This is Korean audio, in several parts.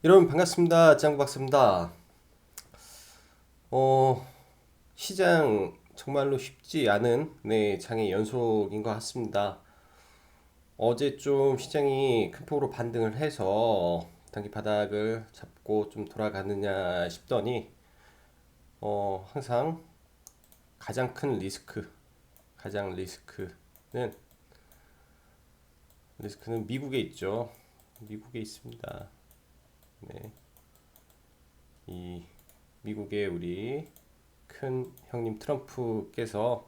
여러분 반갑습니다. 짱구 박사입니다. 어, 시장 정말로 쉽지 않은 장의 연속인 것 같습니다. 어제 좀 시장이 큰 폭으로 반등을 해서 단기 바닥을 잡고 좀 돌아가느냐 싶더니 항상 가장 큰 가장 리스크는 미국에 있죠. 미국에 있습니다. 네, 이 미국의 우리 큰 형님 트럼프께서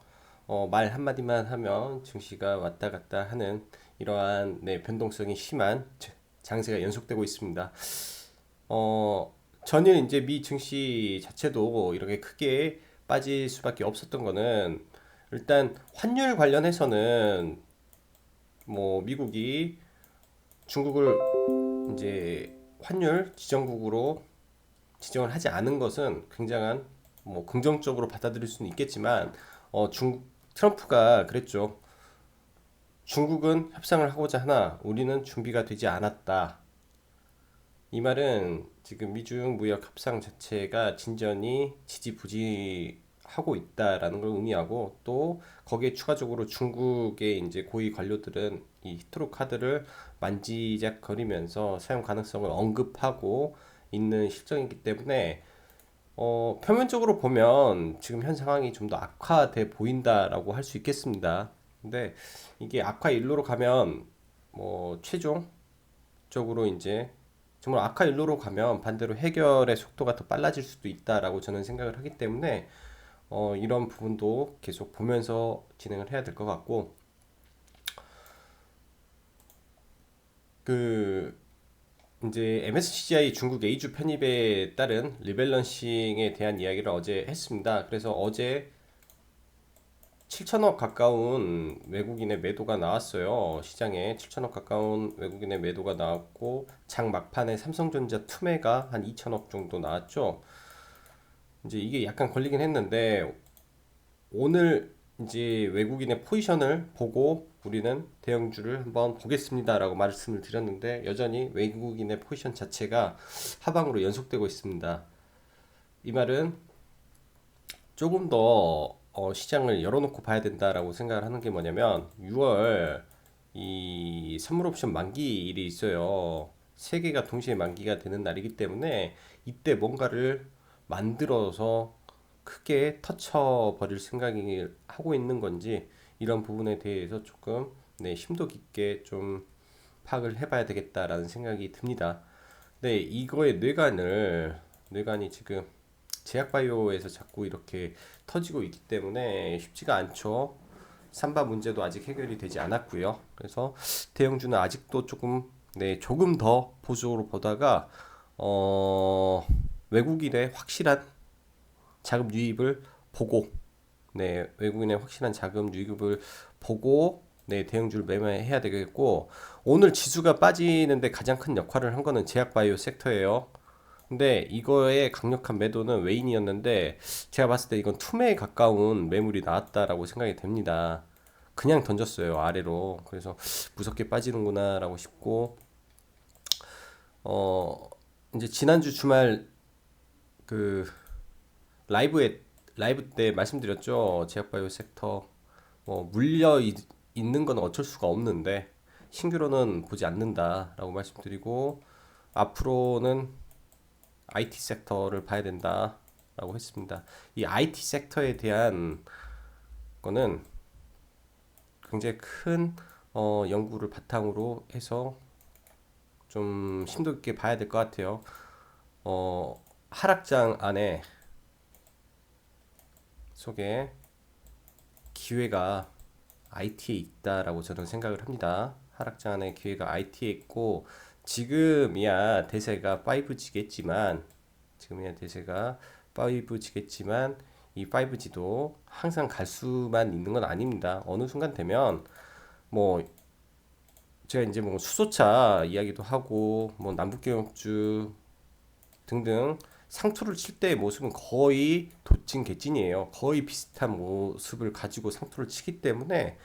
말 한마디만 하면 증시가 왔다 갔다 하는 이러한 변동성이 심한 장세가 연속되고 있습니다. 전일 이제 미 증시 자체도 이렇게 크게 빠질 수밖에 없었던 거는 일단 환율 관련해서는 뭐 미국이 중국을 이제 환율 지정국으로 지정을 하지 않은 것은 굉장한 뭐 긍정적으로 받아들일 수는 있겠지만 중국 트럼프가 그랬죠. 중국은 협상을 하고자 하나 우리는 준비가 되지 않았다. 이 말은 지금 미중 무역 협상 자체가 진전이 지지부진하고 있다라는 걸 의미하고 또 거기에 추가적으로 중국의 이제 고위 관료들은 이 히트로 카드를 만지작거리면서 사용 가능성을 언급하고 있는 실정이기 때문에 표면적으로 보면 지금 현 상황이 좀 더 악화돼 보인다라고 할 수 있겠습니다. 근데 이게 악화 일로로 가면 뭐 최종적으로 이제 정말 악화 일로로 가면 반대로 해결의 속도가 더 빨라질 수도 있다라고 저는 생각을 하기 때문에 이런 부분도 계속 보면서 진행을 해야 될 것 같고 그 이제 MSCI 중국 A주 편입에 따른 리밸런싱에 대한 이야기를 어제 했습니다. 그래서 어제 7천억 가까운 외국인의 매도가 나왔어요. 시장에 7천억 가까운 외국인의 매도가 나왔고 장 막판에 삼성전자 투매가 한 2천억 정도 나왔죠. 이제 이게 약간 걸리긴 했는데 오늘 이제 외국인의 포지션을 보고 우리는 대형주를 한번 보겠습니다라고 말씀을 드렸는데 여전히 외국인의 포지션 자체가 하방으로 연속되고 있습니다. 이 말은 조금 더 시장을 열어놓고 봐야 된다라고 생각을 하는 게 뭐냐면 6월 이 선물 옵션 만기일이 있어요. 세 개가 동시에 만기가 되는 날이기 때문에 이때 뭔가를 만들어서 크게 터쳐버릴 생각이 하고 있는 건지 이런 부분에 대해서 조금 심도 깊게 좀 파악을 해봐야 되겠다라는 생각이 듭니다. 네, 이거의 뇌관이 지금 제약바이오에서 자꾸 이렇게 터지고 있기 때문에 쉽지가 않죠. 삼바 문제도 아직 해결이 되지 않았고요. 그래서 대형주는 아직도 조금 더 보수적으로 보다가 어, 외국인의 확실한 자금 유입을 보고 외국인의 확실한 자금 유입을 보고 대형주를 매매해야 되겠고 오늘 지수가 빠지는데 가장 큰 역할을 한 거는 제약바이오 섹터예요. 근데 이거의 강력한 매도는 외인이었는데 제가 봤을 때 이건 투매에 가까운 매물이 나왔다라고 생각이 됩니다. 그냥 던졌어요 아래로. 그래서 무섭게 빠지는구나라고 싶고 어 이제 지난주 주말 그 라이브에 라이브 때 말씀드렸죠. 제약바이오 섹터 물려 있는 건 어쩔 수가 없는데 신규로는 보지 않는다라고 말씀드리고 앞으로는 IT 섹터를 봐야 된다라고 했습니다. 이 IT 섹터에 대한 거는 굉장히 큰 연구를 바탕으로 해서 좀 심도 있게 봐야 될 것 같아요. 하락장 안에 속에 기회가 IT에 있다라고 저는 생각을 합니다. 하락장 안에 기회가 IT에 있고 지금이야 대세가 5G겠지만 이 5G도 항상 갈 수만 있는 건 아닙니다. 어느 순간 되면 뭐 제가 이제 뭐 수소차 이야기도 하고 뭐 남북경주 등등 상투를 칠 때의 모습은 거의 도찐 개찐이에요. 거의 비슷한 모습을 가지고 상투를 치기 때문에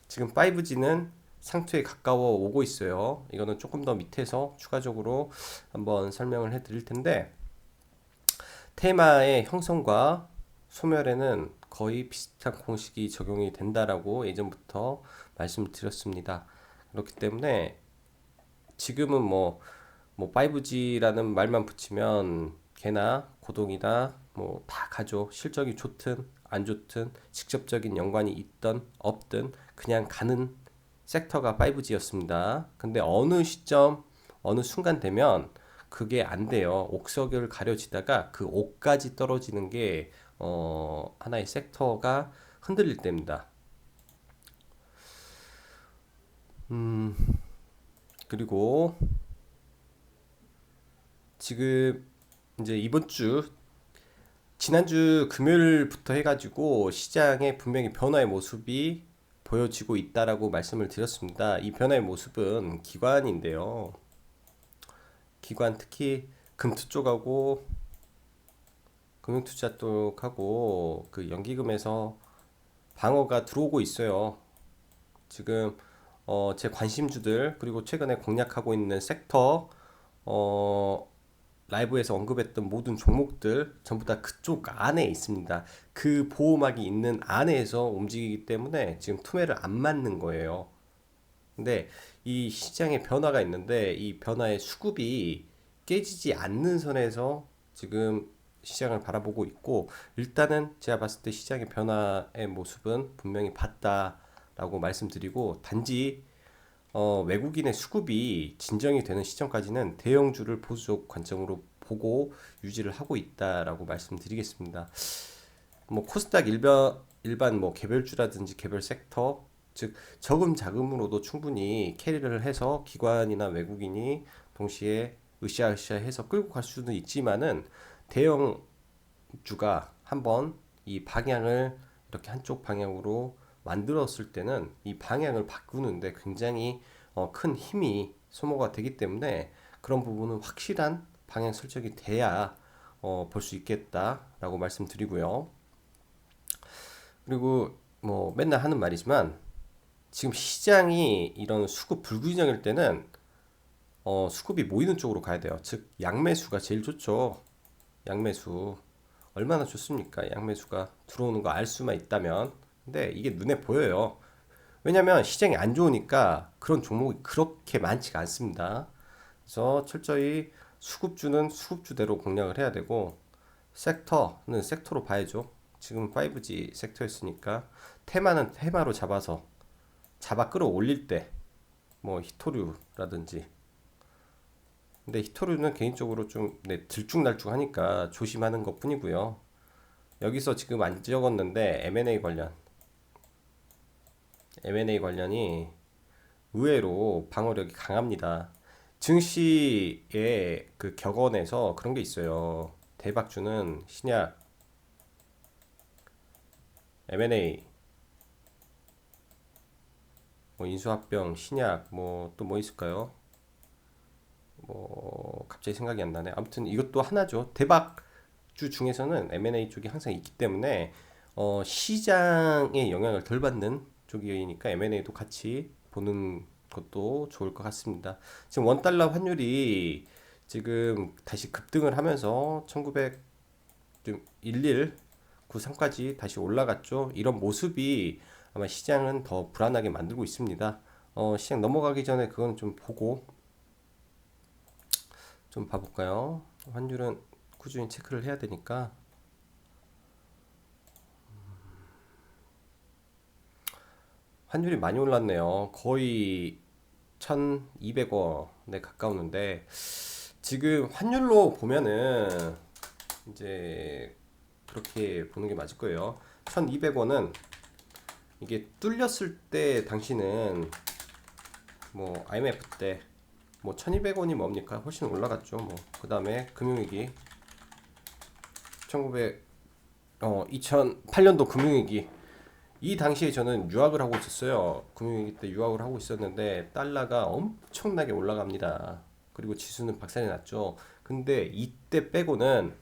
지금 5G는 상투에 가까워 오고 있어요. 이거는 조금 더 밑에서 추가적으로 한번 설명을 해 드릴 텐데, 테마의 형성과 소멸에는 거의 비슷한 공식이 적용이 된다라고 예전부터 말씀드렸습니다. 그렇기 때문에 지금은 뭐 5G라는 말만 붙이면 개나 고동이나 뭐 다 가죠. 실적이 좋든 안 좋든 직접적인 연관이 있든 없든 그냥 가는 섹터가 5G였습니다. 근데 어느 시점, 어느 순간 되면 그게 안 돼요. 옥석을 가려지다가 그 옥까지 떨어지는 게 하나의 섹터가 흔들릴 때입니다. 그리고 지금 이제 이번 주 지난주 금요일부터 해가지고 시장에 분명히 변화의 모습이 보여지고 있다라고 말씀을 드렸습니다. 이 변화의 모습은 기관인데요. 기관 특히 금투 쪽하고 금융투자 쪽하고 그 연기금에서 방어가 들어오고 있어요. 지금 제 관심주들 그리고 최근에 공략하고 있는 섹터 어, 라이브에서 언급했던 모든 종목들 전부 다 그쪽 안에 있습니다. 그 보호막이 있는 안에서 움직이기 때문에 지금 투매를 안 맞는 거예요. 근데 이 시장에 변화가 있는데 이 변화의 수급이 깨지지 않는 선에서 지금 시장을 바라보고 있고, 일단은 제가 봤을 때 시장의 변화의 모습은 분명히 봤다라고 말씀드리고, 단지 외국인의 수급이 진정이 되는 시점까지는 대형주를 보수적 관점으로 보고 유지를 하고 있다라고 말씀드리겠습니다. 뭐 코스닥 일반 뭐 개별주라든지 개별 섹터, 즉 적음 자금으로도 충분히 캐리를 해서 기관이나 외국인이 동시에 으쌰으쌰 해서 끌고 갈 수는 있지만은, 대형주가 한번 이 방향을 이렇게 한쪽 방향으로 만들었을 때는 이 방향을 바꾸는데 굉장히 큰 힘이 소모가 되기 때문에, 그런 부분은 확실한 방향 설정이 돼야 볼 수 있겠다라고 말씀드리고요. 그리고 뭐 맨날 하는 말이지만, 지금 시장이 이런 수급 불균형일 때는 수급이 모이는 쪽으로 가야 돼요. 즉 양매수가 제일 좋죠. 양매수 얼마나 좋습니까? 양매수가 들어오는 거 알 수만 있다면. 근데 이게 눈에 보여요. 왜냐면 시장이 안 좋으니까 그런 종목이 그렇게 많지가 않습니다. 그래서 철저히 수급주는 수급주대로 공략을 해야 되고, 섹터는 섹터로 봐야죠. 지금 5G 섹터였으니까 테마는 테마로 잡아 끌어올릴 때 뭐 히토류라든지. 근데 히토류는 개인적으로 좀 들쭉날쭉하니까 조심하는 것 뿐이고요. 여기서 지금 안 적었는데 M&A 관련이 의외로 방어력이 강합니다. 증시의 그 격언에서 그런 게 있어요. 대박주는 신약, M&A, 뭐 인수합병, 신약, 뭐 또 뭐 있을까요? 뭐 갑자기 생각이 안 나네. 아무튼 이것도 하나죠. 대박주 중에서는 M&A 쪽이 항상 있기 때문에 시장의 영향을 덜 받는 쪽이니까 M&A도 같이 보는 것도 좋을 것 같습니다. 지금 원달러 환율이 지금 다시 급등을 하면서 1911.93까지 다시 올라갔죠. 이런 모습이 아마 시장은 더 불안하게 만들고 있습니다. 시장 넘어가기 전에 그건 좀 보고 좀 봐볼까요? 환율은 꾸준히 체크를 해야 되니까. 환율이 많이 올랐네요. 거의 1200원에 가까우는데, 지금 환율로 보면은 이제 그렇게 보는 게 맞을 거예요. 1200원은 이게 뚫렸을 때 당시는 뭐 IMF 때 뭐 1200원이 뭡니까? 훨씬 올라갔죠. 뭐 그다음에 금융위기 2008년도 금융위기, 이 당시에 저는 유학을 하고 있었어요. 금융위기 때 유학을 하고 있었는데 달러가 엄청나게 올라갑니다. 그리고 지수는 박살이 났죠. 근데 이때 빼고는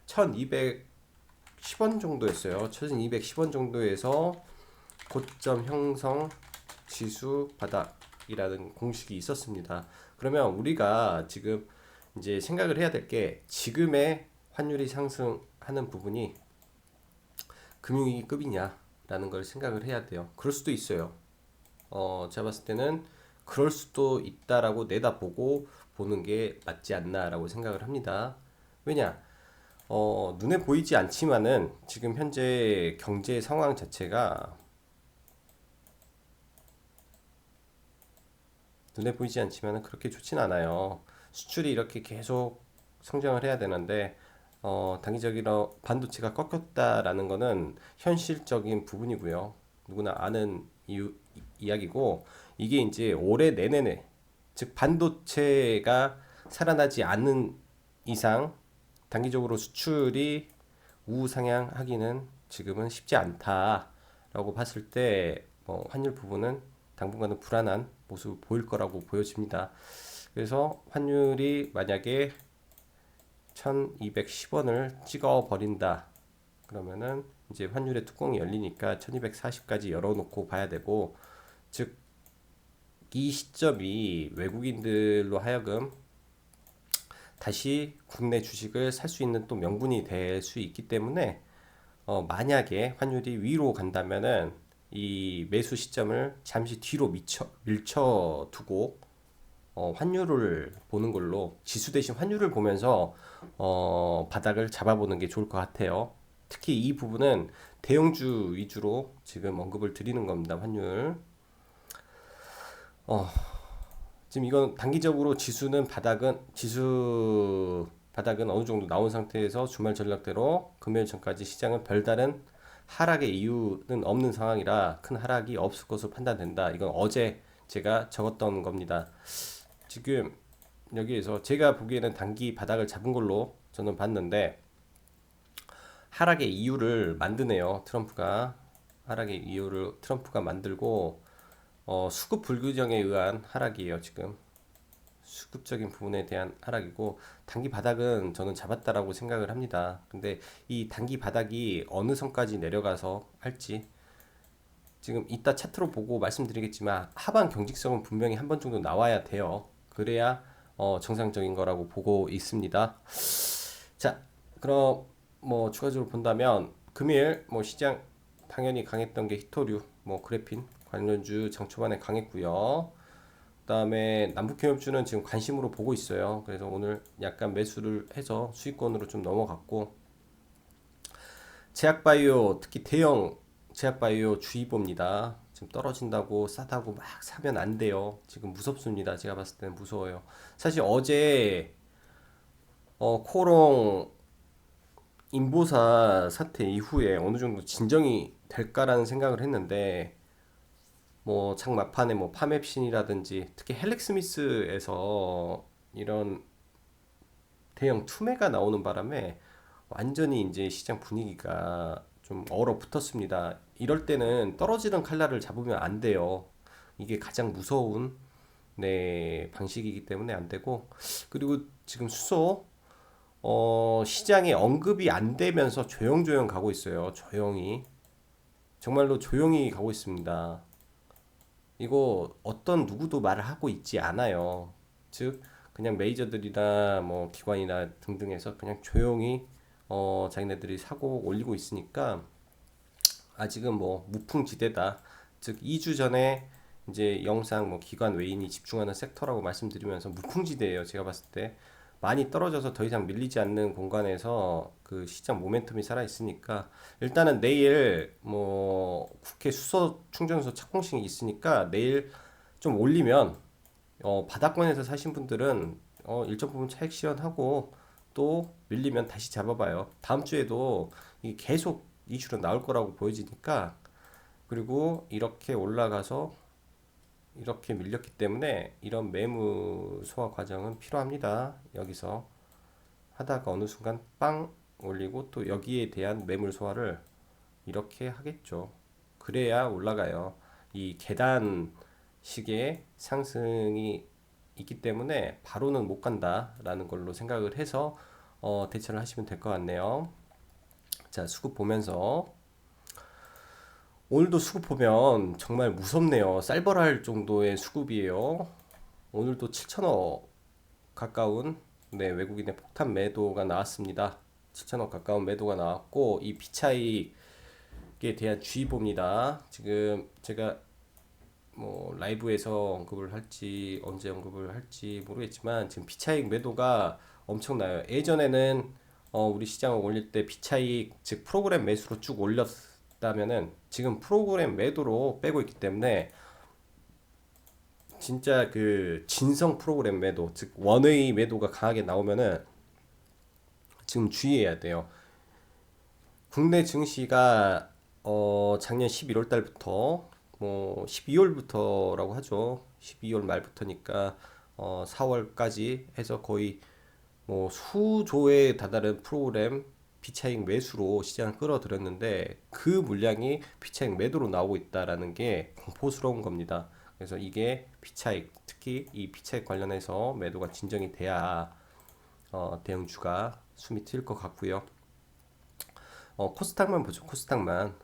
1210원 정도였어요. 1210원 정도에서 고점 형성, 지수 바닥, 공식이라는 공식이 있었습니다. 그러면 우리가 지금 이제 생각을 해야 될 게 지금의 환율이 상승하는 부분이 금융위기급이냐라는 걸 생각을 해야 돼요. 그럴 수도 있어요. 제가 봤을 때는 그럴 수도 있다라고 내다보고 보는 게 맞지 않나라고 생각을 합니다. 왜냐? 눈에 보이지 않지만은 지금 현재 경제 상황 자체가 눈에 보이지 않지만은 그렇게 좋진 않아요. 수출이 이렇게 계속 성장을 해야 되는데 단기적으로 반도체가 꺾였다라는 거는 현실적인 부분이고요. 누구나 아는 이야기고 이게 이제 올해 내내네 즉 반도체가 살아나지 않는 이상 단기적으로 수출이 우상향하기는 지금은 쉽지 않다라고 봤을 때 환율 부분은 당분간은 불안한 모습을 보일 거라고 보여집니다. 그래서 환율이 만약에 1210원을 찍어 버린다 그러면은 이제 환율의 뚜껑이 열리니까 1240까지 열어놓고 봐야 되고 즉 이 시점이 외국인들로 하여금 다시 국내 주식을 살 수 있는 또 명분이 될 수 있기 때문에 만약에 환율이 위로 간다면은 이 매수 시점을 잠시 뒤로 밀쳐두고 환율을 보는 걸로 지수 대신 환율을 보면서 바닥을 잡아보는 게 좋을 것 같아요. 특히 이 부분은 대형주 위주로 지금 언급을 드리는 겁니다. 환율. 어, 지금 이건 단기적으로 지수 바닥은 어느 정도 나온 상태에서 주말 전략대로 금요일 전까지 시장은 별다른 하락의 이유는 없는 상황이라 큰 하락이 없을 것으로 판단된다. 이건 어제 제가 적었던 겁니다. 지금 여기에서 제가 보기에는 단기 바닥을 잡은 걸로 저는 봤는데 하락의 이유를 만드네요. 하락의 이유를 트럼프가 만들고 수급 불균형에 의한 하락이에요. 지금 수급적인 부분에 대한 하락이고 단기 바닥은 저는 잡았다라고 생각을 합니다. 근데 이 단기 바닥이 어느 선까지 내려가서 할지 지금 이따 차트로 보고 말씀드리겠지만 하반 경직성은 분명히 한 번 정도 나와야 돼요. 그래야 정상적인 거라고 보고 있습니다. 자, 그럼 뭐 추가적으로 본다면 금일 뭐 시장 당연히 강했던 게 히토류, 뭐 그래핀 관련주 장 초반에 강했고요. 그다음에 남북협력주는 지금 관심으로 보고 있어요. 그래서 오늘 약간 매수를 해서 수익권으로 좀 넘어갔고 제약바이오 특히 대형 제약바이오 주의보입니다. 지금 떨어진다고 싸다고 막 사면 안 돼요. 지금 무섭습니다. 제가 봤을 때는 무서워요. 사실 어제 코롱 인보사 사태 이후에 어느 정도 진정이 될까라는 생각을 했는데 뭐 장 막판에 뭐 파맵신이라든지 특히 헬렉스미스에서 이런 대형 투매가 나오는 바람에 완전히 이제 시장 분위기가 좀 얼어붙었습니다. 이럴 때는 떨어지는 칼날을 잡으면 안 돼요. 이게 가장 무서운 방식이기 때문에 안 되고 그리고 지금 시장에 언급이 안 되면서 조용조용 가고 있어요. 조용히 정말로 조용히 가고 있습니다. 이거 어떤 누구도 말을 하고 있지 않아요. 즉 그냥 메이저들이나 뭐 기관이나 등등에서 그냥 조용히 자기네들이 사고 올리고 있으니까 아직은 뭐 무풍지대다. 즉 2주 전에 이제 영상 뭐 기관 외인이 집중하는 섹터라고 말씀드리면서 무풍지대예요. 제가 봤을 때 많이 떨어져서 더 이상 밀리지 않는 공간에서 그 시장 모멘텀이 살아 있으니까 일단은 내일 뭐 국회 수소 충전소 착공식이 있으니까 내일 좀 올리면 바닥권에서 사신 분들은 일정 부분 차익 실현하고 또 밀리면 다시 잡아봐요. 다음 주에도 이게 계속 이슈로 나올 거라고 보여지니까 그리고 이렇게 올라가서 이렇게 밀렸기 때문에 이런 매물 소화 과정은 필요합니다. 여기서 하다가 어느 순간 빵 올리고 또 여기에 대한 매물 소화를 이렇게 하겠죠. 그래야 올라가요. 이 계단식의 상승이 있기 때문에 바로는 못 간다라는 걸로 생각을 해서 대처를 하시면 될 것 같네요. 자, 수급 보면서 오늘도 수급 보면 정말 무섭네요. 쌀벌할 정도의 수급이에요. 오늘도 7천억 가까운 네, 외국인의 폭탄 매도가 나왔습니다. 7천억 가까운 매도가 나왔고 이 비차익에 대한 주의보입니다. 지금 제가 뭐 라이브에서 언급을 할지 언제 언급을 할지 모르겠지만 지금 비차익 매도가 엄청나요. 예전에는 우리 시장을 올릴 때 비차익 즉 프로그램 매수로 쭉 올렸다면은 지금 프로그램 매도로 빼고 있기 때문에 진짜 그 진성 프로그램 매도 즉 원의 매도가 강하게 나오면은 지금 주의해야 돼요. 국내 증시가 작년 11월 달부터 뭐 12월부터라고 하죠. 12월 말부터니까 4월까지 해서 거의 뭐 수조에 다다른 프로그램 피차익 매수로 시장을 끌어들였는데 그 물량이 피차익 매도로 나오고 있다라는 게 공포스러운 겁니다. 그래서 이게 피차익 특히 이 피차익 관련해서 매도가 진정이 돼야 대형주가 숨이 트일 것 같고요. 코스닥만 보죠. 코스닥만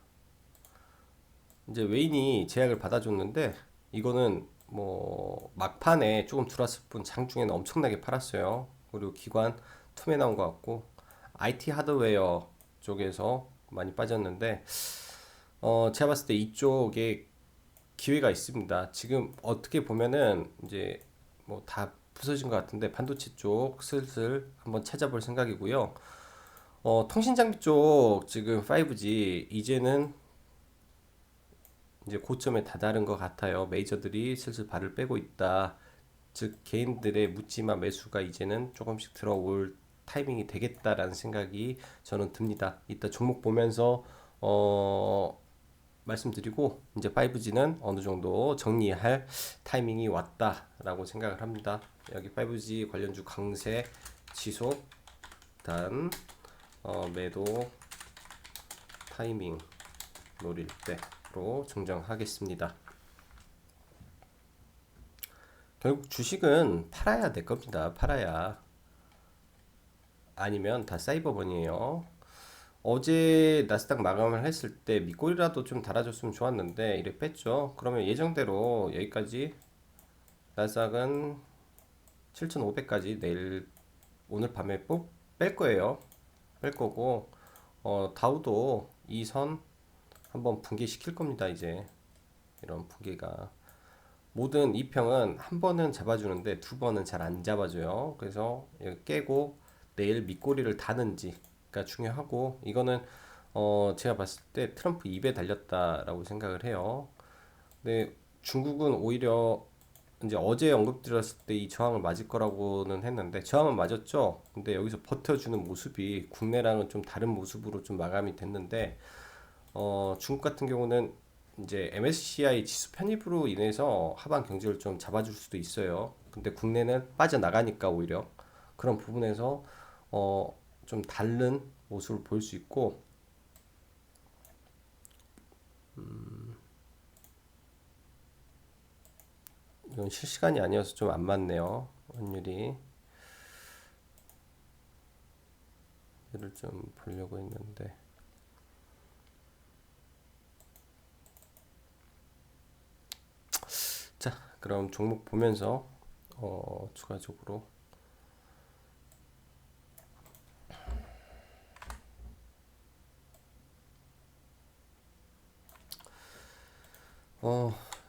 이제 외인이 제약을 받아줬는데 이거는 뭐 막판에 조금 들어왔을 뿐 장중에는 엄청나게 팔았어요. 그리고 기관 툼에 나온 것 같고 IT 하드웨어 쪽에서 많이 빠졌는데 제가 봤을 때 이쪽에 기회가 있습니다. 지금 어떻게 보면은 이제 뭐 다 부서진 것 같은데 반도체 쪽 슬슬 한번 찾아볼 생각이고요. 통신 장비 쪽 지금 5G 이제는 이제 고점에 다다른 것 같아요. 메이저들이 슬슬 발을 빼고 있다. 즉 개인들의 묻지마 매수가 이제는 조금씩 들어올 타이밍이 되겠다라는 생각이 저는 듭니다. 이따 종목 보면서 말씀드리고 이제 5G는 어느 정도 정리할 타이밍이 왔다라고 생각을 합니다. 여기 5G 관련주 강세 지속 단 매도 타이밍 노릴 때로 정정하겠습니다. 결국 주식은 팔아야 될 겁니다. 팔아야. 아니면 다 사이버번이에요. 어제 나스닥 마감을 했을 때 밑골이라도 좀 달아줬으면 좋았는데 이래 뺐죠. 그러면 예정대로 여기까지 나스닥은 7,500까지 내일 오늘 밤에 뺄 거예요. 뺄 거고 다우도 이 선 한번 붕괴시킬 겁니다. 이제 이런 붕괴가 모든 이평은 한 번은 잡아주는데 두 번은 잘 안 잡아줘요. 그래서 깨고 내일 밑꼬리를 다는지가 중요하고 이거는 제가 봤을 때 트럼프 입에 달렸다라고 생각을 해요. 근데 중국은 오히려 이제 어제 언급드렸을 때 이 저항을 맞을 거라고는 했는데 저항은 맞았죠. 근데 여기서 버텨주는 모습이 국내랑은 좀 다른 모습으로 좀 마감이 됐는데 중국 같은 경우는 이제 MSCI 지수 편입으로 인해서 하방 경제를 좀 잡아줄 수도 있어요. 근데 국내는 빠져나가니까 오히려 그런 부분에서 좀 다른 모습을 볼 수 있고 이건 실시간이 아니어서 좀 안 맞네요. 환율이 이를 좀 보려고 했는데 자 그럼 종목 보면서 추가적으로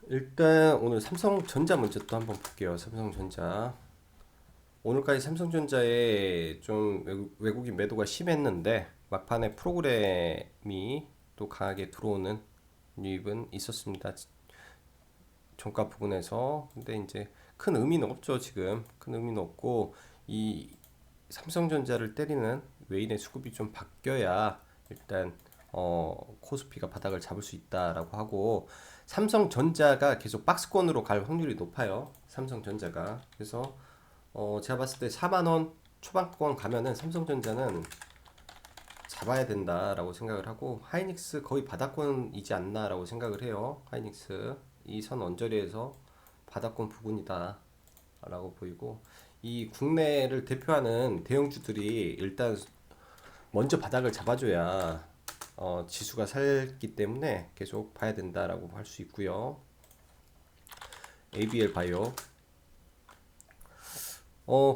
일단 오늘 삼성전자 먼저 또 한번 볼게요. 삼성전자 오늘까지 삼성전자에 좀 외국인 매도가 심했는데 막판에 프로그램이 또 강하게 들어오는 유입은 있었습니다. 종가 부분에서 근데 이제 큰 의미는 없죠. 지금 큰 의미는 없고 이 삼성전자를 때리는 외인의 수급이 좀 바뀌어야 일단 코스피가 바닥을 잡을 수 있다라고 하고 삼성전자가 계속 박스권으로 갈 확률이 높아요. 삼성전자가 그래서 제가 봤을 때 4만 원 초반권 가면은 삼성전자는 잡아야 된다라고 생각을 하고 하이닉스 거의 바닥권이지 않나라고 생각을 해요. 하이닉스 이 선 언저리에서 바닥권 부근이다 라고 보이고 이 국내를 대표하는 대형주들이 일단 먼저 바닥을 잡아줘야 지수가 살기 때문에 계속 봐야 된다라고 할 수 있고요. ABL 바이오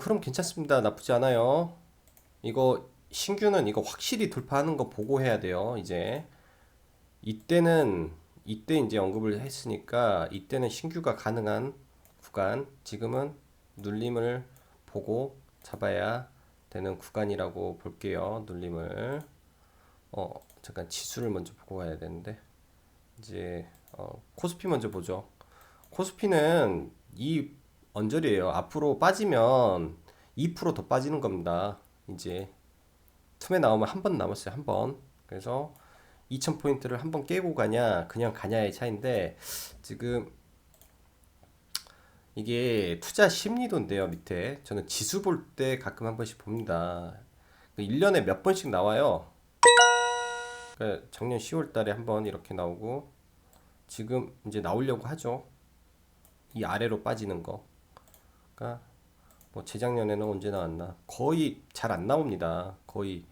흐름 괜찮습니다. 나쁘지 않아요. 이거 신규는 이거 확실히 돌파하는 거 보고 해야 돼요. 이때 이제 언급을 했으니까 이때는 신규가 가능한 구간, 지금은 눌림을 보고 잡아야 되는 구간이라고 볼게요. 눌림을 잠깐 지수를 먼저 보고 가야 되는데 이제 코스피 먼저 보죠. 코스피는 이 언저리예요. 앞으로 빠지면 2%더 빠지는 겁니다. 이제 틈에 나오면 한 번 남았어요. 한 번. 그래서 2000포인트를 한 번 깨고 가냐 그냥 가냐의 차이인데 지금 이게 투자 심리도인데요. 밑에 저는 지수 볼 때 가끔 한 번씩 봅니다. 1년에 몇 번씩 나와요. 그러니까 작년 10월 달에 한 번 이렇게 나오고 지금 이제 나오려고 하죠. 이 아래로 빠지는 거. 그러니까 뭐 재작년에는 언제 나왔나? 거의 잘 안 나옵니다. 거의.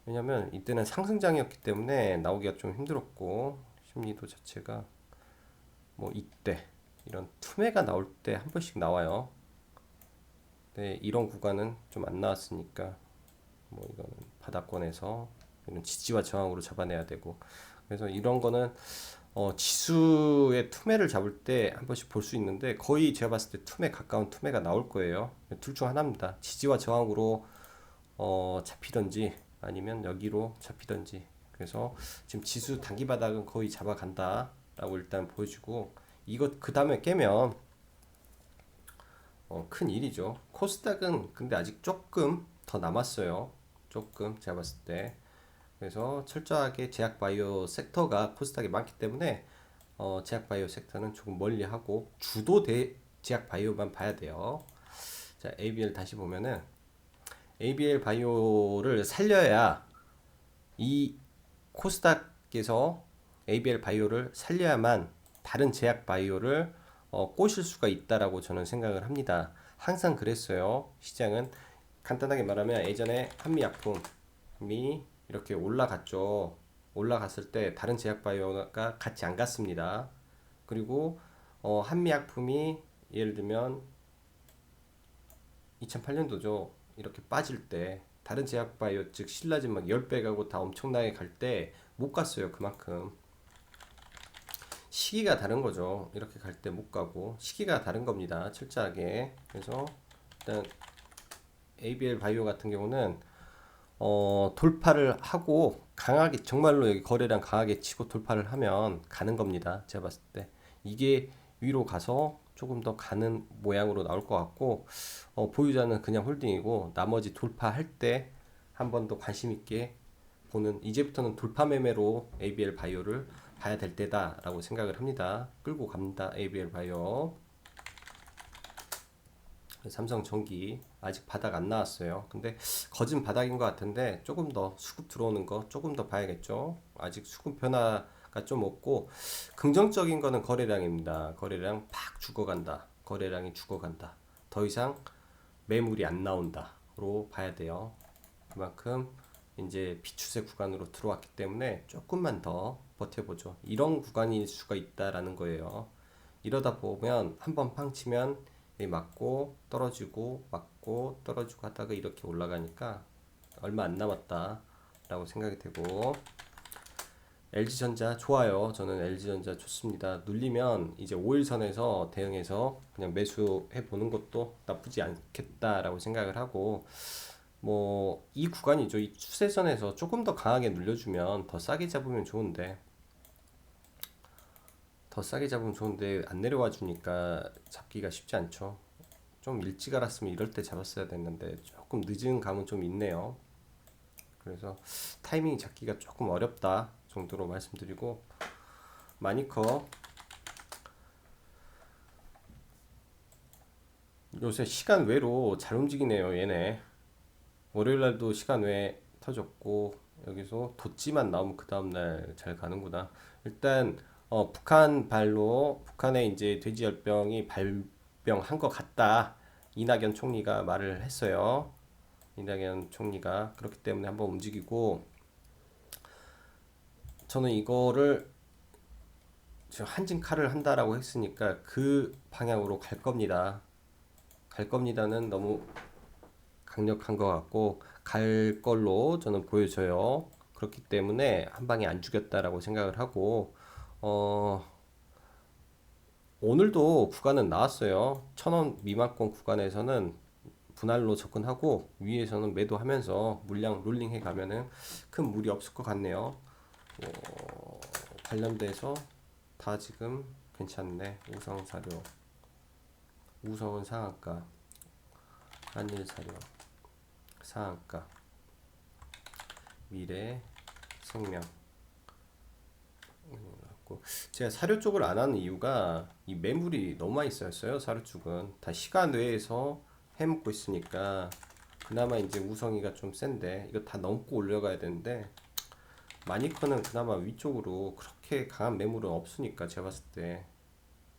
왜냐면 이때는 상승장이었기 때문에 나오기가 좀 힘들었고 심리도 자체가 뭐 이때 이런 투매가 나올 때 한 번씩 나와요. 근데 이런 구간은 좀 안 나왔으니까 뭐 이거는 바닥권에서 이런 지지와 저항으로 잡아내야 되고 그래서 이런 거는 지수의 투매를 잡을 때 한 번씩 볼 수 있는데 거의 제가 봤을 때 투매 가까운 투매가 나올 거예요. 둘 중 하나입니다. 지지와 저항으로 잡히던지 아니면 여기로 잡히던지. 그래서 지금 지수 단기 바닥은 거의 잡아간다 라고 일단 보여주고 이것 그 다음에 깨면 큰 일이죠. 코스닥은 근데 아직 조금 더 남았어요. 조금 제가 봤을 때. 그래서 철저하게 제약바이오 섹터가 코스닥에 많기 때문에 제약바이오 섹터는 조금 멀리하고 주도 제약바이오만 봐야 돼요. 자, ABL 다시 보면은 ABL 바이오를 살려야 이 코스닥에서 ABL 바이오를 살려야만 다른 제약 바이오를 꼬실 수가 있다라고 저는 생각을 합니다. 항상 그랬어요. 시장은 간단하게 말하면 예전에 한미약품이 이렇게 올라갔죠. 올라갔을 때 다른 제약 바이오가 같이 안 갔습니다. 그리고 한미약품이 예를 들면 2008년도죠. 이렇게 빠질 때 다른 제약바이오 즉 신라진 막 10배 가고 다 엄청나게 갈 때 못 갔어요. 그만큼 시기가 다른 거죠. 이렇게 갈 때 못 가고 시기가 다른 겁니다. 철저하게. 그래서 일단 ABL 바이오 같은 경우는 돌파를 하고 강하게 정말로 여기 거래량 강하게 치고 돌파를 하면 가는 겁니다. 제가 봤을 때 이게 위로 가서 조금 더 가는 모양으로 나올 것 같고 보유자는 그냥 홀딩이고 나머지 돌파할 때 한 번 더 관심 있게 보는 이제부터는 돌파 매매로 ABL 바이오를 봐야 될 때다라고 생각을 합니다. 끌고 갑니다. ABL 바이오. 삼성전기 아직 바닥 안 나왔어요. 근데 거진 바닥인 것 같은데 조금 더 수급 들어오는 거 조금 더 봐야겠죠. 아직 수급 변화가 좀 없고 긍정적인 거는 거래량입니다. 거래량 팍 죽어간다. 거래량이 죽어간다. 더 이상 매물이 안 나온다로 봐야 돼요. 그만큼 이제 비추세 구간으로 들어왔기 때문에 조금만 더 버텨보죠. 이런 구간일 수가 있다라는 거예요. 이러다 보면 한번 팡 치면 맞고 떨어지고 맞고 떨어지고 하다가 이렇게 올라가니까 얼마 안 남았다 라고 생각이 되고 LG전자 좋아요. 저는 LG전자 좋습니다. 눌리면 이제 5일선에서 대응해서 그냥 매수해 보는 것도 나쁘지 않겠다라고 생각을 하고 뭐 이 구간이죠. 이 추세선에서 조금 더 강하게 눌려주면 더 싸게 잡으면 좋은데 안 내려와 주니까 잡기가 쉽지 않죠. 좀 일찍 알았으면 이럴 때 잡았어야 됐는데 조금 늦은 감은 좀 있네요. 그래서 타이밍 잡기가 조금 어렵다 정도로 말씀드리고 마니커 요새 시간 외로 잘 움직이네요. 얘네 월요일날도 시간 외 터졌고 여기서 도찌만 나오면 그 다음날 잘 가는구나. 일단 북한 발로 북한에 이제 돼지열병이 발병한 것 같다. 이낙연 총리가 말을 했어요. 이낙연 총리가 그렇기 때문에 한번 움직이고 저는 이거를 지금 한진칼을 한다라고 했으니까 그 방향으로 갈 겁니다. 갈 겁니다는 너무 강력한 것 같고 갈 걸로 저는 보여져요. 그렇기 때문에 한 방에 안 죽였다라고 생각을 하고 어, 오늘도 구간은 나왔어요. 1000원 미만권 구간에서는 분할로 접근하고 위에서는 매도하면서 물량 롤링해 가면은 큰 무리 없을 것 같네요. 관련돼서 다 지금 괜찮네. 우성사료, 우성은 상한가, 한일사료 상한가, 미래 생명. 고 제가 사료 쪽을 안 하는 이유가 이 매물이 너무 많이 쌓였어요. 사료 쪽은 다 시간 외에서 해먹고 있으니까 그나마 이제 우성이가 좀 센데 이거 다 넘고 올려가야 되는데 마니커는 그나마 위쪽으로 그렇게 강한 매물은 없으니까 제가 봤을 때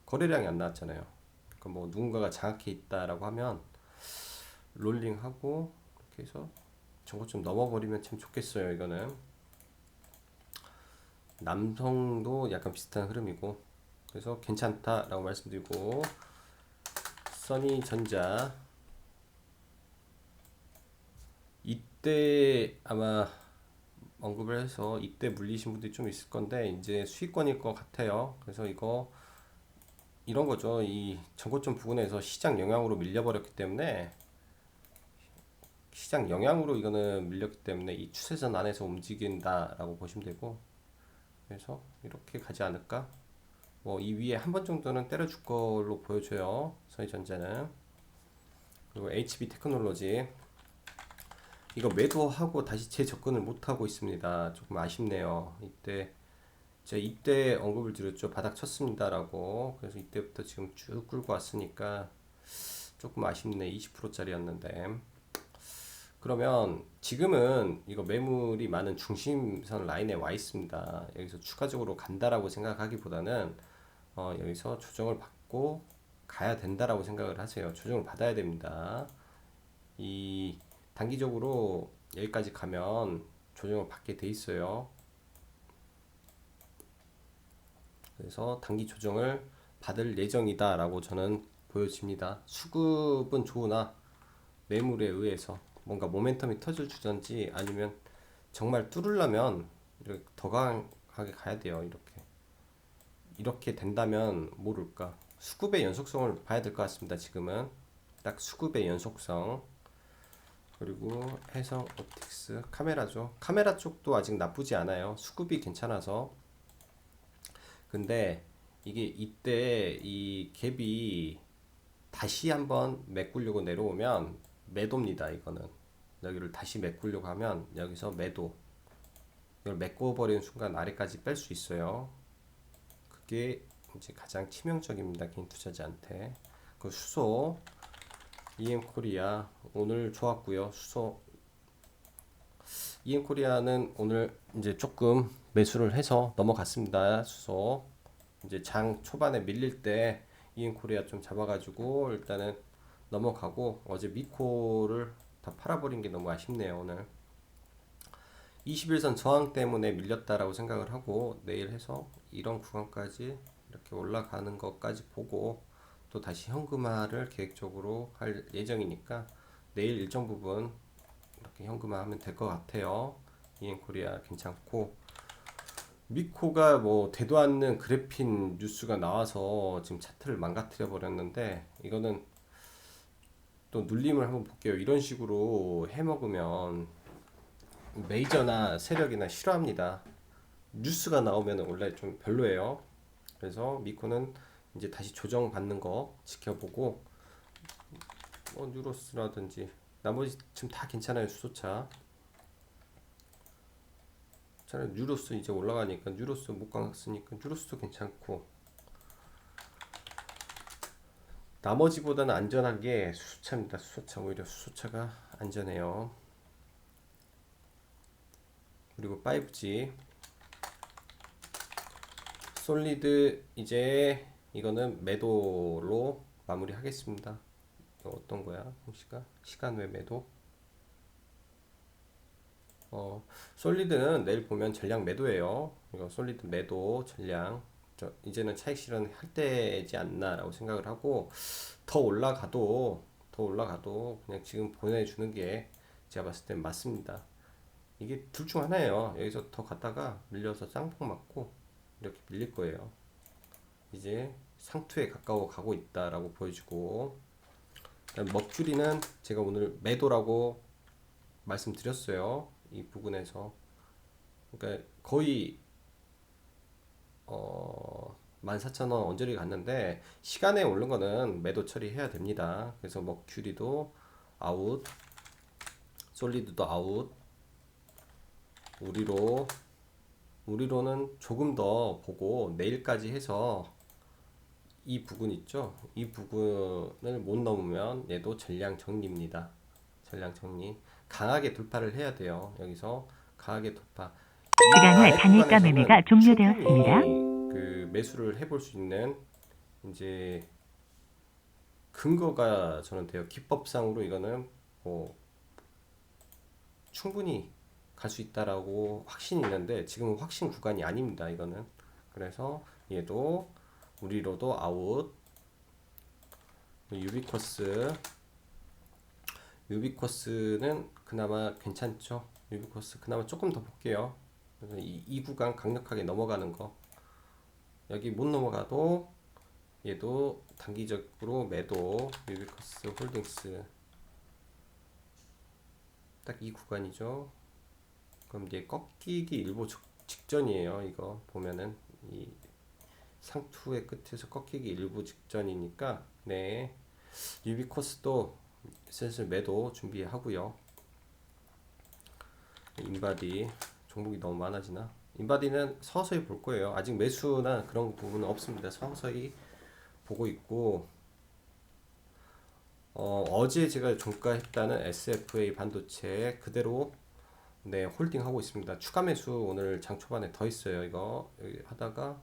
거래량이 안 나왔잖아요. 그러니까 뭐 누군가가 장악해 있다라고 하면 롤링하고 이렇게 해서 저거 좀 넘어버리면 참 좋겠어요. 이거는 남성도 약간 비슷한 흐름이고 그래서 괜찮다라고 말씀드리고 써니전자 이때 아마 언급을 해서 이때 물리신 분들이 좀 있을 건데 이제 수익권일 것 같아요. 그래서 이거 이런 거죠. 이 전고점 부근에서 시장 영향으로 밀려버렸기 때문에 시장 영향으로 이거는 밀렸기 때문에 이 추세선 안에서 움직인다라고 보시면 되고 그래서 이렇게 가지 않을까? 뭐 이 위에 한 번 정도는 때려줄 걸로 보여줘요. 서해전자는. 그리고 HB 테크놀로지 이거 매도하고 다시 재접근을 못하고 있습니다. 조금 아쉽네요. 이때 제가 이때 언급을 드렸죠. 바닥 쳤습니다라고. 그래서 이때부터 지금 쭉 끌고 왔으니까 조금 아쉽네. 20%짜리였는데. 그러면 지금은 이거 매물이 많은 중심선 라인에 와 있습니다. 여기서 추가적으로 간다라고 생각하기보다는 여기서 조정을 받고 가야 된다라고 생각을 하세요. 조정을 받아야 됩니다. 이 단기적으로 여기까지 가면 조정을 받게 돼 있어요. 그래서 단기 조정을 받을 예정이다라고 저는 보여집니다. 수급은 좋으나 매물에 의해서 뭔가 모멘텀이 터져주든지 아니면 정말 뚫으려면 이렇게 더 강하게 가야 돼요. 이렇게 된다면 모를까 수급의 연속성을 봐야 될 것 같습니다. 지금은 딱 수급의 연속성. 그리고 해성 옵틱스 카메라죠. 카메라 쪽도 아직 나쁘지 않아요. 수급이 괜찮아서. 근데 이게 이때 이 갭이 다시 한번 메꾸려고 내려오면 매도입니다. 이거는 여기를 다시 메꾸려고 하면 여기서 매도. 이걸 메꿔버리는 순간 아래까지 뺄 수 있어요. 그게 이제 가장 치명적입니다. 개인 투자자한테. 그 수소 EM코리아 오늘 좋았고요. 수소 EM코리아는 오늘 이제 조금 매수를 해서 넘어갔습니다. 수소 이제 장 초반에 밀릴 때 EM코리아 좀 잡아가지고 일단은 넘어가고 어제 미코를 다 팔아버린 게 너무 아쉽네요. 오늘 21선 저항 때문에 밀렸다라고 생각을 하고 내일 해서 이런 구간까지 이렇게 올라가는 것까지 보고 또 다시 현금화를 계획적으로 할 예정이니까 내일 일정 부분 이렇게 현금화하면 될 것 같아요. 이엔코리아 괜찮고 미코가 뭐 되도 않는 그래핀 뉴스가 나와서 지금 차트를 망가뜨려 버렸는데 이거는 또 눌림을 한번 볼게요. 이런 식으로 해먹으면 메이저나 세력이나 싫어합니다. 뉴스가 나오면 원래 좀 별로예요. 그래서 미코는 이제 다시 조정받는 거 지켜보고 뉴로스라든지 나머지 지금 다 괜찮아요. 수소차 차라리 뉴로스 이제 올라가니까 뉴로스 못 갔으니까 뉴로스도 괜찮고 나머지보다는 안전한 게 수소차입니다. 수소차 오히려 수소차가 안전해요. 그리고 5G 솔리드 이제 이거는 매도로 마무리 하겠습니다. 어떤 거야? 공시가 시간 외 매도 솔리드는 내일 보면 전량 매도예요. 이거 솔리드 매도 전량. 이제는 차익 실현할 때지 않나라고 생각을 하고 더 올라가도 더 올라가도 그냥 지금 보내주는 게 제가 봤을 땐 맞습니다. 이게 둘 중 하나예요. 여기서 더 갔다가 밀려서 쌍폭 맞고 이렇게 밀릴 거예요. 이제 상투에 가까워 가고 있다라고 보여주고, 먹줄이는 제가 오늘 매도라고 말씀드렸어요. 이 부분에서 그러니까 거의 14,000원 언저리 갔는데 시간에 오른 거는 매도 처리해야 됩니다. 그래서 먹큐리도 아웃, 솔리드도 아웃, 우리로는 조금 더 보고 내일까지 해서 이 부분 있죠? 이 부분을 못 넘으면 얘도 전량 정리입니다. 전량 정리. 강하게 돌파를 해야 돼요. 여기서 강하게 돌파. 시간 후 아래 단일가 구간에서는 매매가 종료되었습니다. 충분히 그 매수를 해볼 수 있는 이제 근거가 저는 돼요. 기법상으로 이거는 뭐 충분히 갈 수 있다라고 확신이 있는데 지금은 확신 구간이 아닙니다. 이거는. 그래서 얘도 우리로도 아웃. 유비쿼스는 그나마 괜찮죠. 유비쿼스 그나마 조금 더 볼게요. 그래서 이 구간 강력하게 넘어가는 거, 여기 못 넘어가도 얘도 단기적으로 매도. 유비쿼스 홀딩스 딱 이 구간이죠. 그럼 이제 꺾이기 일보 직전이에요. 이거 보면은 이 상투의 끝에서 꺾이기 일부 직전이니까, 네, 유비코스도 슬슬 매도 준비하고요. 인바디 종목이 너무 많아지나? 인바디는 서서히 볼 거예요. 아직 매수나 그런 부분은 없습니다. 서서히 보고 있고, 어제 제가 종가했다는 SFA 반도체 그대로 네 홀딩하고 있습니다. 추가 매수 오늘 장 초반에 더 있어요. 이거 여기 하다가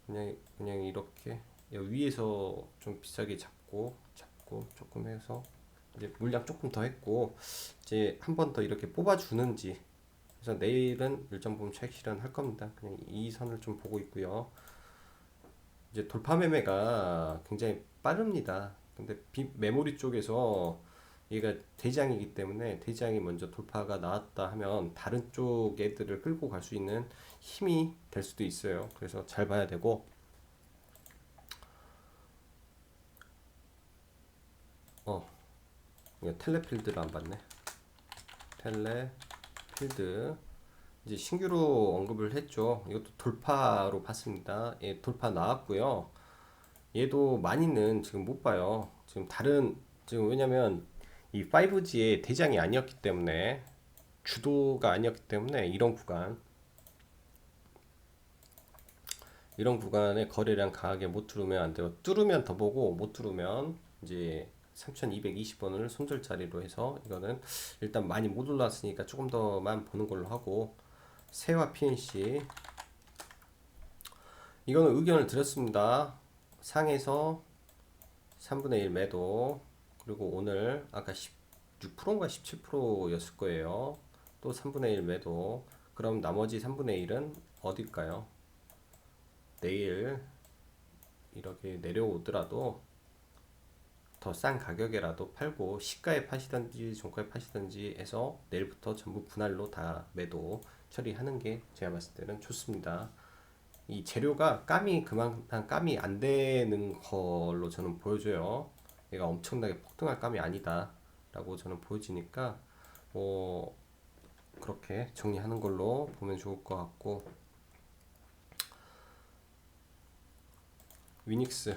그냥 이렇게 위에서 좀 비싸게 잡고 조금 해서 이제 물량 조금 더 했고, 이제 한 번 더 이렇게 뽑아 주는지. 그래서 내일은 일정 부분 차익 실현할 겁니다. 그냥 이 선을 좀 보고 있고요. 이제 돌파 매매가 굉장히 빠릅니다. 근데 메모리 쪽에서 얘가 대장이기 때문에 대장이 먼저 돌파가 나왔다 하면 다른 쪽 애들을 끌고 갈 수 있는 힘이 될 수도 있어요. 그래서 잘 봐야 되고, 이거 텔레필드를 안 봤네. 텔레필드 이제 신규로 언급을 했죠. 이것도 돌파로 봤습니다. 예, 돌파 나왔고요. 얘도 많이는 지금 못 봐요. 지금 왜냐면 이 5G의 대장이 아니었기 때문에, 주도가 아니었기 때문에 이런 구간에 거래량 강하게 못 뚫으면 안 돼요. 뚫으면 더 보고 못 뚫으면 이제 3220원을 손절자리로 해서, 이거는 일단 많이 못 올랐으니까 조금 더만 보는 걸로 하고, 세화 PNC 이거는 의견을 드렸습니다. 상에서 3분의 1 매도, 그리고 오늘 아까 16%인가 17%였을 거예요. 또 3분의 1 매도. 그럼 나머지 3분의 1은 어딜까요? 내일 이렇게 내려오더라도 더 싼 가격에라도 팔고, 시가에 파시던지 종가에 파시던지 해서 내일부터 전부 분할로 다 매도 처리하는 게 제가 봤을 때는 좋습니다. 이 재료가 그만한 감이 안 되는 걸로 저는 보여줘요. 얘가 엄청나게 폭등할 감이 아니다 라고 저는 보여지니까, 그렇게 정리하는 걸로 보면 좋을 것 같고, 위닉스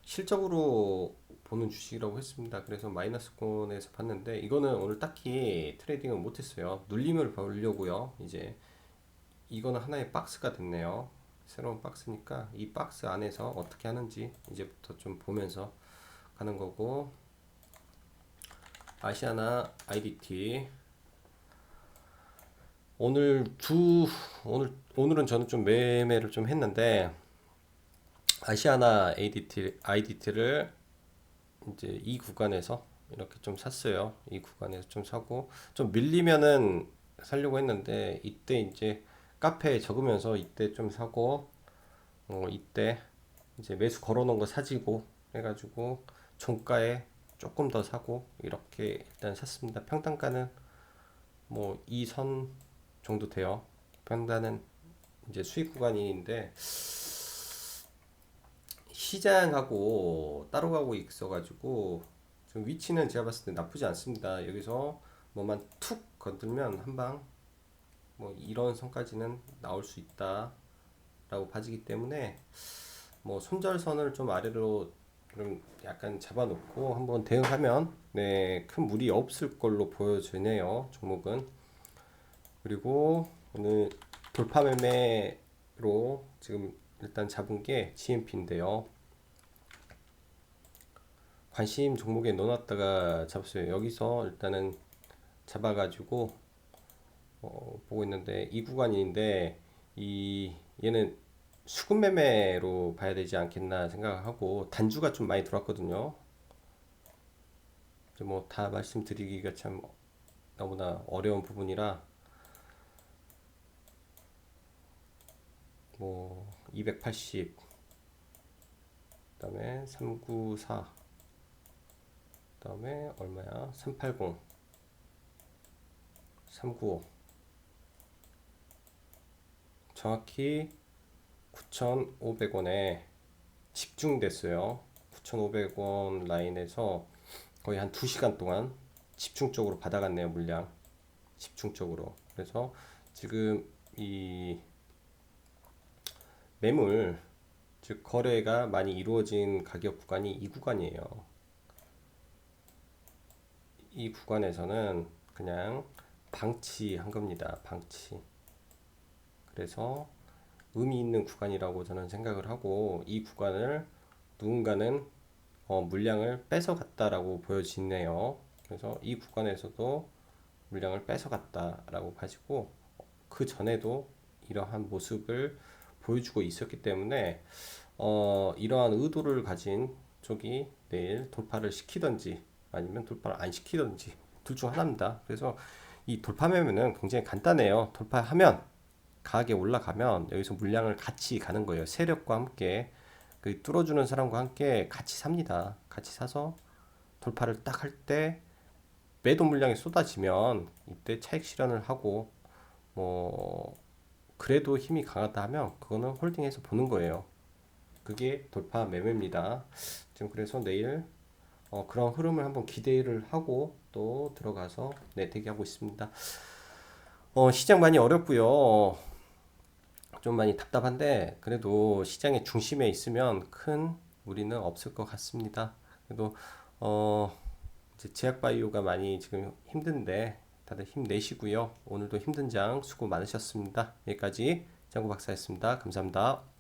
실적으로 보는 주식이라고 했습니다. 그래서 마이너스권에서 봤는데 이거는 오늘 딱히 트레이딩을 못했어요. 눌림을 보려고요. 이제 이거는 하나의 박스가 됐네요. 새로운 박스니까 이 박스 안에서 어떻게 하는지 이제부터 좀 보면서 가는 거고, 아시아나 IDT 오늘은 저는 좀 매매를 좀 했는데, 아시아나 IDT를 이제 이 구간에서 이렇게 좀 샀어요. 이 구간에서 좀 사고 좀 밀리면은 살려고 했는데 이때 이제 카페에 적으면서 이때 좀 사고 이때 이제 매수 걸어놓은 거 사지고 해가지고 종가에 조금 더 사고 이렇게 일단 샀습니다. 평단가는 뭐 2선 정도 돼요. 평단은 이제 수익 구간인데 시장하고 따로 가고 있어가지고 좀 위치는 제가 봤을 때 나쁘지 않습니다. 여기서 뭐만 툭 건들면 한방 뭐 이런 선까지는 나올 수 있다라고 봐지기 때문에 뭐 손절선을 좀 아래로 좀 약간 잡아놓고 한번 대응하면 네, 큰 무리 없을 걸로 보여지네요. 종목은. 그리고 오늘 돌파 매매로 지금 일단 잡은 게 GMP인데요. 관심 종목에 넣어놨다가 잡았어요. 여기서 일단은 잡아가지고 보고 있는데 이 구간인데 이 얘는 수급 매매로 봐야 되지 않겠나 생각하고 단주가 좀 많이 들어왔거든요. 뭐 다 말씀드리기가 참 너무나 어려운 부분이라 뭐 280, 그다음에 394, 그다음에 얼마야? 380, 395 정확히 9,500원에 집중됐어요. 9,500원 라인에서 거의 한 2시간 동안 집중적으로 받아갔네요. 물량 집중적으로. 그래서 지금 이 매물 즉 거래가 많이 이루어진 가격 구간이 이 구간이에요. 이 구간에서는 그냥 방치한 겁니다. 방치. 그래서 의미 있는 구간이라고 저는 생각을 하고 이 구간을 누군가는 물량을 뺏어갔다라고 보여지네요. 그래서 이 구간에서도 물량을 뺏어갔다라고 봐지고 그 전에도 이러한 모습을 보여주고 있었기 때문에 이러한 의도를 가진 쪽이 내일 돌파를 시키든지 아니면 돌파를 안 시키든지 둘 중 하나입니다. 그래서 이 돌파 매매는 굉장히 간단해요. 돌파하면 가격이 올라가면 여기서 물량을 같이 가는 거예요. 세력과 함께 그 뚫어주는 사람과 함께 같이 삽니다. 같이 사서 돌파를 딱 할 때 매도 물량이 쏟아지면 이때 차익 실현을 하고 뭐 그래도 힘이 강하다 하면 그거는 홀딩해서 보는 거예요. 그게 돌파 매매입니다. 지금 그래서 내일 그런 흐름을 한번 기대를 하고 또 들어가서 네, 대기하고 있습니다. 시장 많이 어렵고요. 좀 많이 답답한데 그래도 시장의 중심에 있으면 큰 무리는 없을 것 같습니다. 그래도 이제 제약바이오가 많이 지금 힘든데 다들 힘내시고요. 오늘도 힘든 장 수고 많으셨습니다. 여기까지 장구 박사였습니다. 감사합니다.